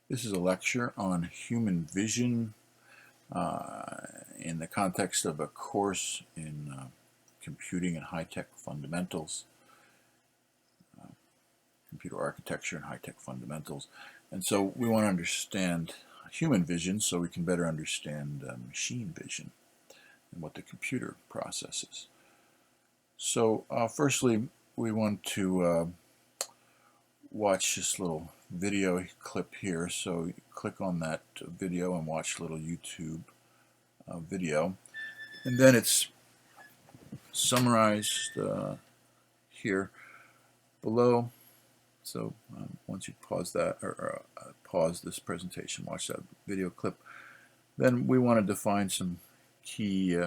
This is a lecture on human vision in the context of a course in computing and high-tech fundamentals, computer architecture and high-tech fundamentals. And so we want to understand human vision so we can better understand machine vision and what the computer processes. So firstly, we want to watch this little video clip here. So you click on that video and watch a little YouTube video. And then it's summarized here below. So once you pause that, or pause this presentation, watch that video clip, then we want to define some key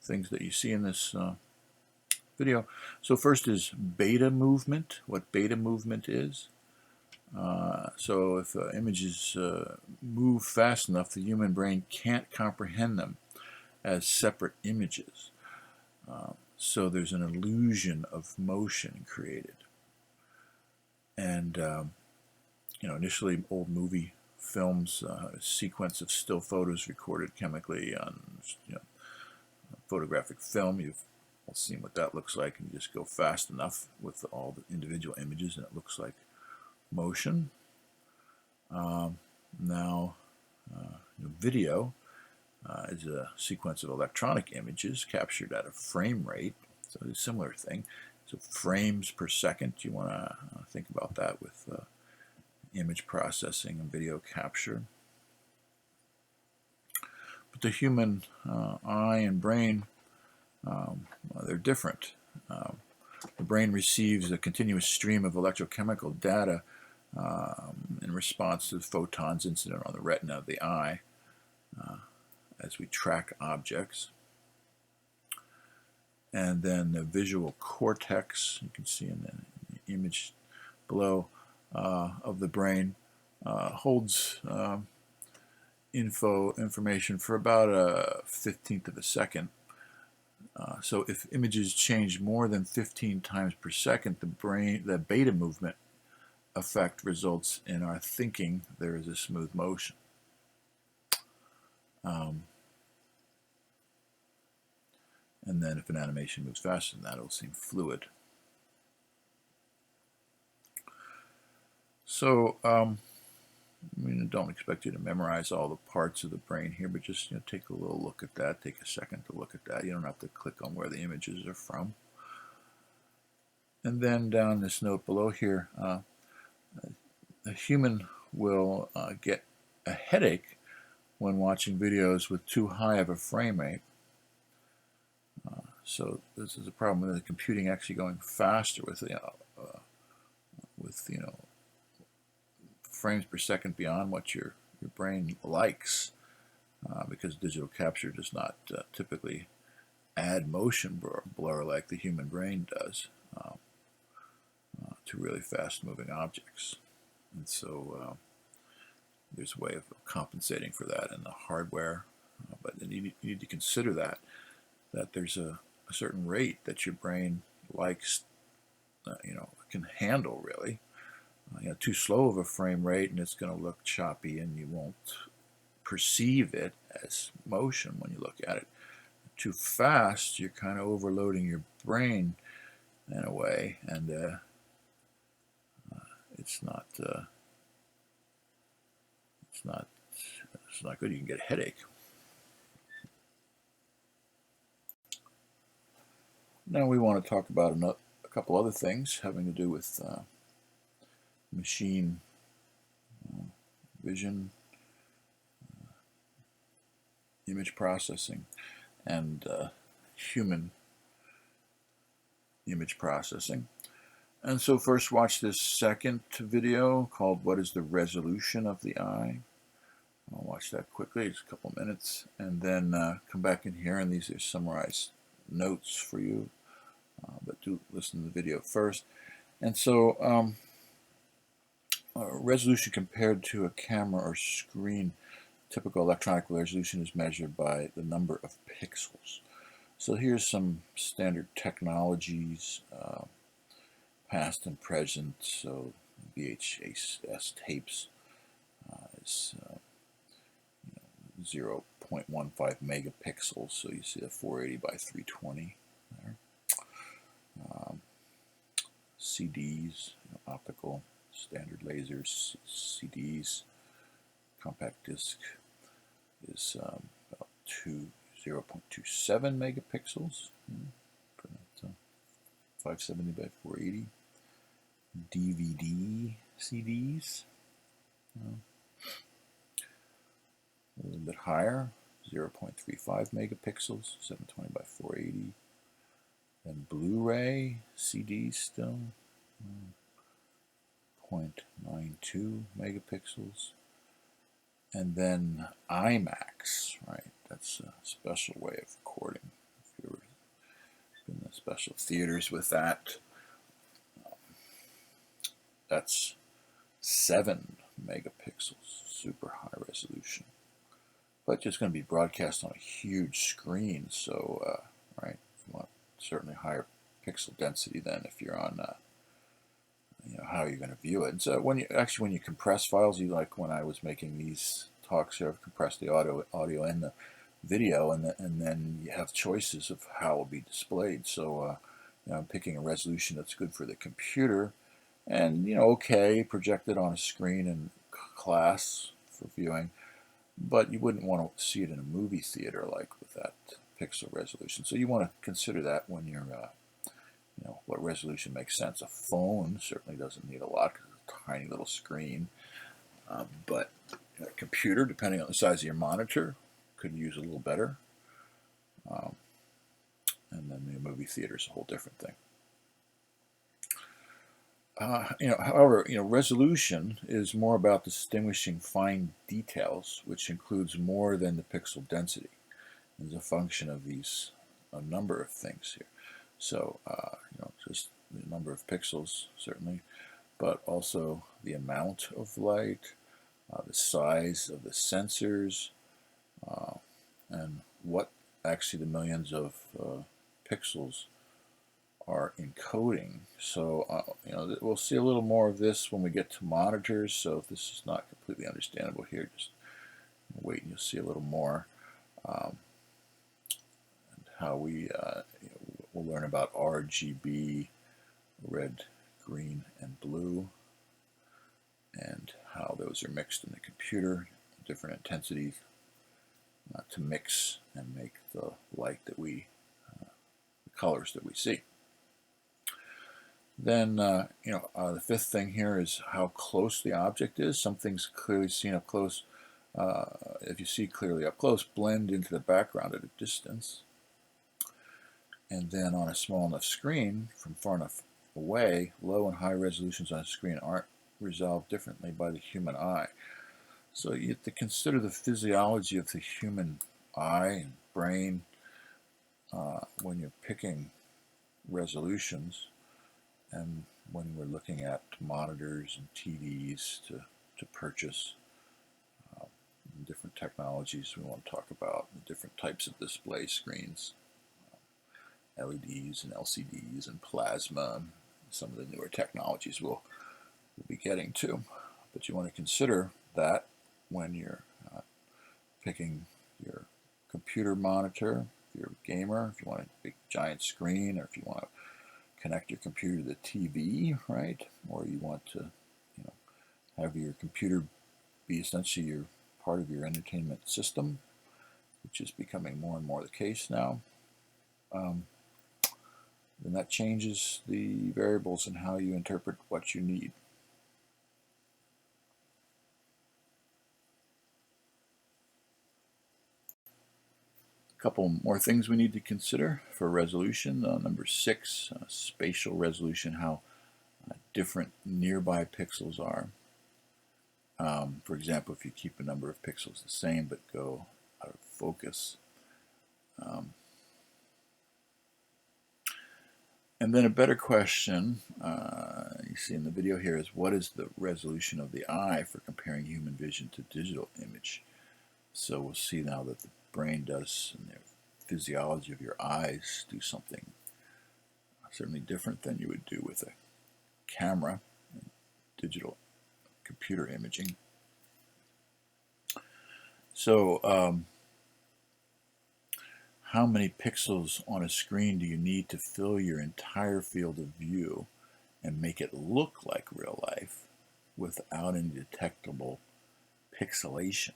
things that you see in this video. So first is beta movement, what beta movement is. So if images move fast enough, the human brain can't comprehend them as separate images. So there's an illusion of motion created. And initially old movie films, a sequence of still photos recorded chemically on photographic film. You've all seen what that looks like, and you just go fast enough with all the individual images and it looks like motion. Now video is a sequence of electronic images captured at a frame rate, so it's a similar thing. So frames per second, you want to think about that with image processing and video capture. But the human eye and brain, they're different. The brain receives a continuous stream of electrochemical data in response to the photons incident on the retina of the eye as we track objects. And then the visual cortex, you can see in the image below, of the brain holds information for about a 15th of a second. So if images change more than 15 times per second, the beta movement effect results in our thinking there is a smooth motion. And then if an animation moves faster than that, it'll seem fluid. So don't expect you to memorize all the parts of the brain here, but just take a little look at that. Take a second to look at that. You don't have to click on where the images are from. And then down this note below here, a human will get a headache when watching videos with too high of a frame rate. So this is a problem with the computing actually going faster with frames per second beyond what your brain likes, because digital capture does not typically add motion blur like the human brain does to really fast moving objects. And so there's a way of compensating for that in the hardware, but you need to consider that there's a certain rate that your brain likes, can handle really. Too slow of a frame rate and it's going to look choppy and you won't perceive it as motion when you look at it. Too fast, you're kind of overloading your brain in a way, and it's not good. You can get a headache. Now we want to talk about a couple other things having to do with machine vision, image processing, and human image processing. And so first watch this second video called "What is the Resolution of the Eye?" I'll watch that quickly, it's a couple minutes, and then come back in here, and these are summarized notes for you, but do listen to the video first. And so resolution compared to a camera or screen, typical electronic resolution is measured by the number of pixels. So here's some standard technologies, past and present. So VHS tapes is 0.15 megapixels, so you see a 480 by 320 there. CDs, optical, standard lasers, CDs, compact disc is about 0.27 megapixels for that 570 by 480. DVD CDs, a little bit higher, 0.35 megapixels, 720 by 480. And Blu-ray CDs still, 0.92 megapixels. And then IMAX, right? That's a special way of recording. If you're in the special theaters with that, that's 7 megapixels, super high resolution. But just going to be broadcast on a huge screen, so right, you want certainly higher pixel density than if you're on how you're going to view it. And so when you compress files, you like when I was making these talks here, I've compressed the audio and the video, and then you have choices of how it will be displayed. So I'm picking a resolution that's good for the computer, and okay, projected on a screen in class for viewing, but you wouldn't want to see it in a movie theater like with that pixel resolution. So you want to consider that when you're what resolution makes sense. A phone certainly doesn't need a lot because it's a tiny little screen, but a computer, depending on the size of your monitor, could use a little better. And then the movie theater is a whole different thing. However, resolution is more about distinguishing fine details, which includes more than the pixel density. It's a function of a number of things here. So, just the number of pixels, certainly, but also the amount of light, the size of the sensors, and what actually the millions of pixels are encoding. So, we'll see a little more of this when we get to monitors. So if this is not completely understandable here, just wait and you'll see a little more. And how we'll learn about RGB, red, green, and blue, and how those are mixed in the computer, different intensities to mix and make the light that the colors that we see. Then, the fifth thing here is how close the object is. Something's clearly seen up close. If you see clearly up close, blend into the background at a distance. And then on a small enough screen, from far enough away, low and high resolutions on a screen aren't resolved differently by the human eye. So you have to consider the physiology of the human eye and brain when you're picking resolutions, and when we're looking at monitors and TVs to purchase. Different technologies we want to talk about, the different types of display screens, LEDs and LCDs and plasma, and some of the newer technologies we'll be getting to. But you want to consider that when you're picking your computer monitor, if you're a gamer, if you want a big giant screen, or if you want to connect your computer to the TV, right? Or you want to have your computer be essentially your part of your entertainment system, which is becoming more and more the case now. Then that changes the variables in how you interpret what you need. A couple more things we need to consider for resolution. Number 6, spatial resolution, how different nearby pixels are. For example, if you keep a number of pixels the same but go out of focus. And then a better question you see in the video here is, what is the resolution of the eye for comparing human vision to digital image? So we'll see now that the brain does, and the physiology of your eyes do something certainly different than you would do with a camera. digital computer imaging. So how many pixels on a screen do you need to fill your entire field of view and make it look like real life without any detectable pixelation?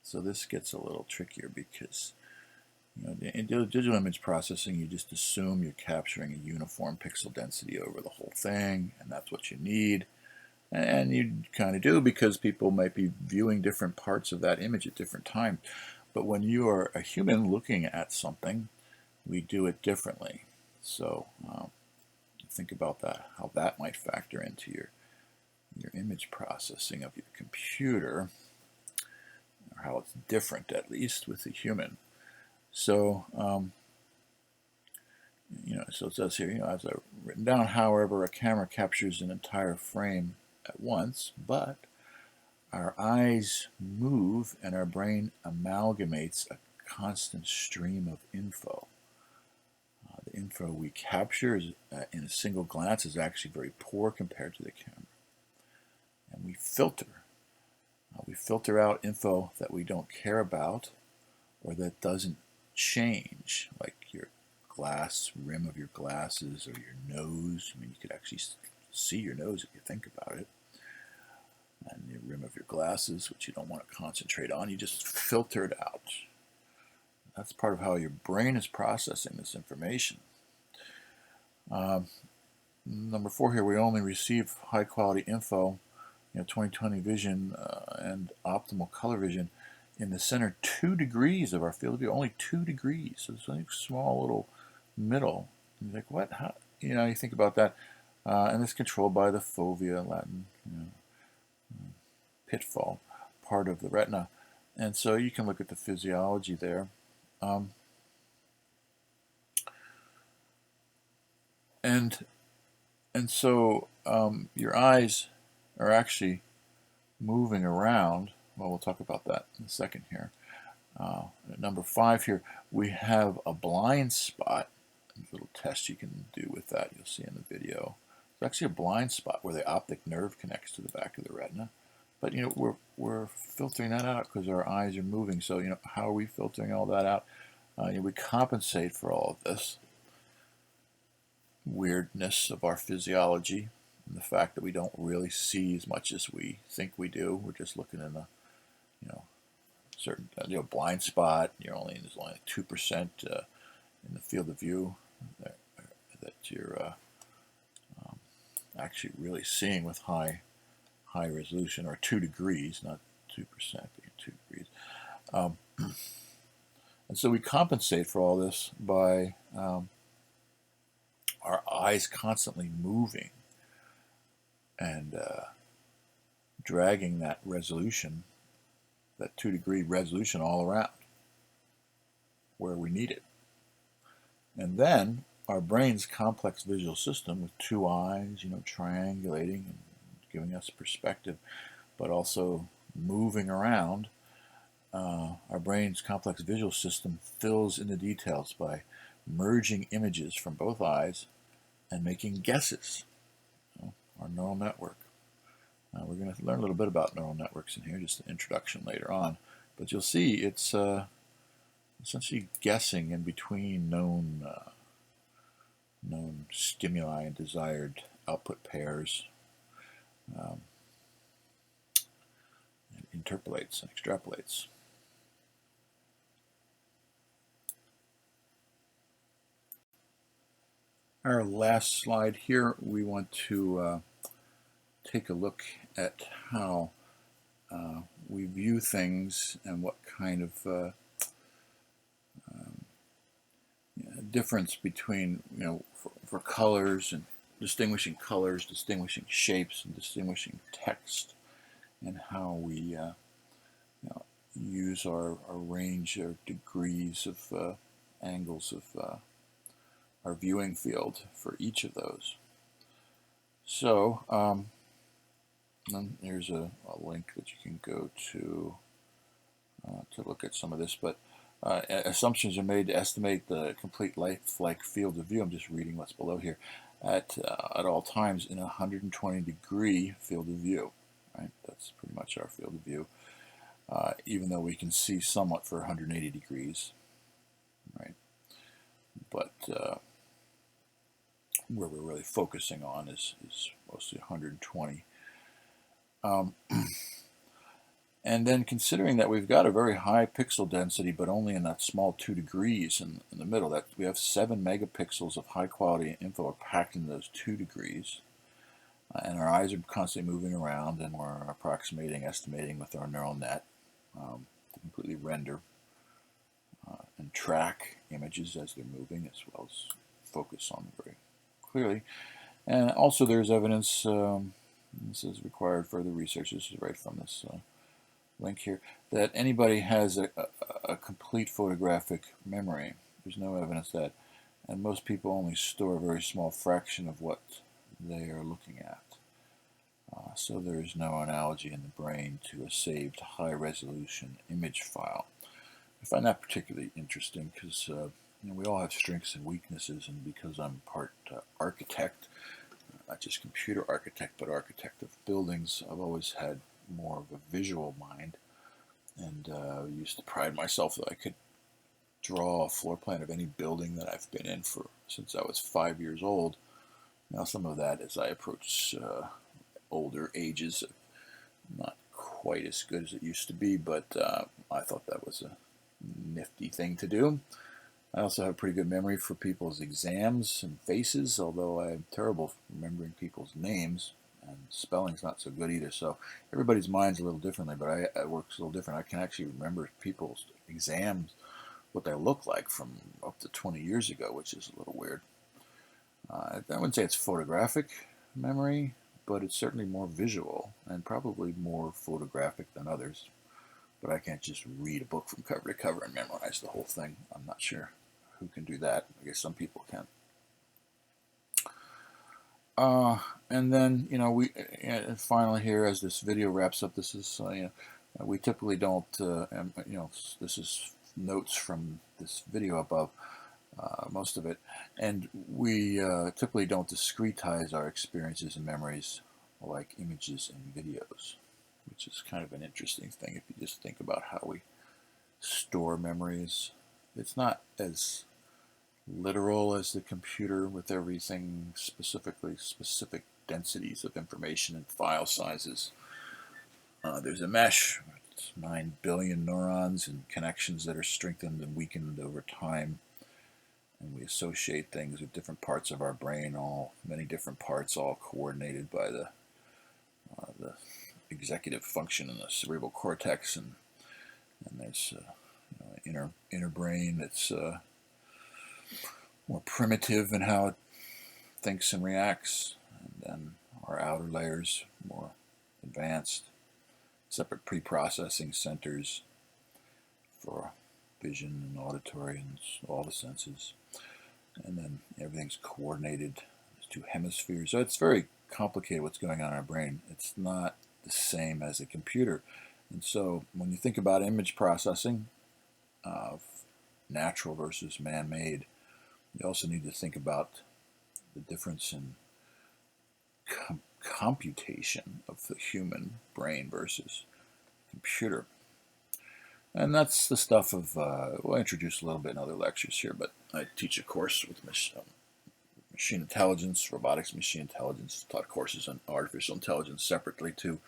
So this gets a little trickier because in digital image processing, you just assume you're capturing a uniform pixel density over the whole thing, and that's what you need. And you kind of do because people might be viewing different parts of that image at different times. But when you are a human looking at something, we do it differently. So think about that, how that might factor into your image processing of your computer, or how it's different, at least, with the human. So, so it says here, as I've written down, however, a camera captures an entire frame at once, but our eyes move and our brain amalgamates a constant stream of info. The info we capture in a single glance is actually very poor compared to the camera. And we filter. We filter out info that we don't care about or that doesn't change, like your glass rim of your glasses or your nose. I mean, you could actually see your nose if you think about it. And the rim of your glasses, which you don't want to concentrate on, you just filter it out. That's part of how your brain is processing this information. Number 4 here, we only receive high quality info, 20/20 vision and optimal color vision in the center 2 degrees of our field of view, only 2 degrees. So it's a small little middle. And you're like, what? How? You think about that. And it's controlled by the fovea, Latin, pitfall, part of the retina. And so you can look at the physiology there. And so your eyes are actually moving around. Well, we'll talk about that in a second here. At number 5 here, we have a blind spot. A little test you can do with that, you'll see in the video. It's actually a blind spot where the optic nerve connects to the back of the retina. But we're filtering that out because our eyes are moving. So how are we filtering all that out? We compensate for all of this weirdness of our physiology and the fact that we don't really see as much as we think we do. We're just looking in a certain blind spot. There's only 2% in the field of view that you're actually really seeing with high resolution, or 2 degrees, not 2%, but 2 degrees. And so we compensate for all this by our eyes constantly moving and dragging that resolution, that 2 degree resolution, all around where we need it. And then our brain's complex visual system with 2 eyes, triangulating and giving us perspective, but also moving around, our brain's complex visual system fills in the details by merging images from both eyes and making guesses. Our neural network. We're going to learn a little bit about neural networks in here, just an introduction later on. But you'll see it's essentially guessing in between known stimuli and desired output pairs. And interpolates and extrapolates. Our last slide here, we want to take a look at how we view things and what kind of difference between, for colors and distinguishing colors, distinguishing shapes, and distinguishing text, and how we use our range or degrees of angles of our viewing field for each of those. So and here's a link that you can go to look at some of this, but assumptions are made to estimate the complete lifelike field of view. I'm just reading what's below here. at all times in a 120-degree field of view. Right, that's pretty much our field of view. Even though we can see somewhat for 180 degrees, right? But where we're really focusing on is mostly 120. And then considering that we've got a very high pixel density, but only in that small 2 degrees in the middle, that we have 7 megapixels of high quality info packed in those 2 degrees. And our eyes are constantly moving around, and we're approximating, estimating with our neural net to completely render and track images as they're moving, as well as focus on them very clearly. And also there's evidence, this is required further research, this is right from this link here, that anybody has a complete photographic memory. There's no evidence that, and most people only store a very small fraction of what they are looking at. So there is no analogy in the brain to a saved high-resolution image file. I find that particularly interesting because we all have strengths and weaknesses, and because I'm part architect, not just computer architect, but architect of buildings, I've always had more of a visual mind, and used to pride myself that I could draw a floor plan of any building that I've been in since I was 5 years old. Now some of that, as I approach older ages, not quite as good as it used to be, but I thought that was a nifty thing to do. I also have pretty good memory for people's exams and faces, although I'm terrible remembering people's names, and spelling's not so good either. So everybody's mind's a little differently, but I works a little different. I can actually remember people's exams, what they look like from up to 20 years ago, which is a little weird. I wouldn't say it's photographic memory, but it's certainly more visual and probably more photographic than others. But I can't just read a book from cover to cover and memorize the whole thing. I'm not sure who can do that. I guess some people can. And then, we finally here, as this video wraps up, this is, we typically don't, this is notes from this video above, most of it, and we typically don't discretize our experiences and memories like images and videos, which is kind of an interesting thing if you just think about how we store memories. It's not as literal as the computer with everything specific densities of information and file sizes. There's a mesh, it's 9 billion neurons and connections that are strengthened and weakened over time. And we associate things with different parts of our brain, many different parts, all coordinated by the executive function in the cerebral cortex, and there's inner brain that's more primitive in how it thinks and reacts, and then our outer layers more advanced, separate pre-processing centers for vision and auditory and all the senses, and then everything's coordinated. There's 2 hemispheres, so it's very complicated what's going on in our brain. It's not the same as a computer. And so when you think about image processing, natural versus man-made, you also need to think about the difference in computation of the human brain versus computer. And that's the stuff of, we'll introduce a little bit in other lectures here, but I teach a course with machine intelligence, robotics, machine intelligence, taught courses on artificial intelligence separately too,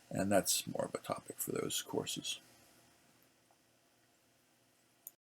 and that's more of a topic for those courses.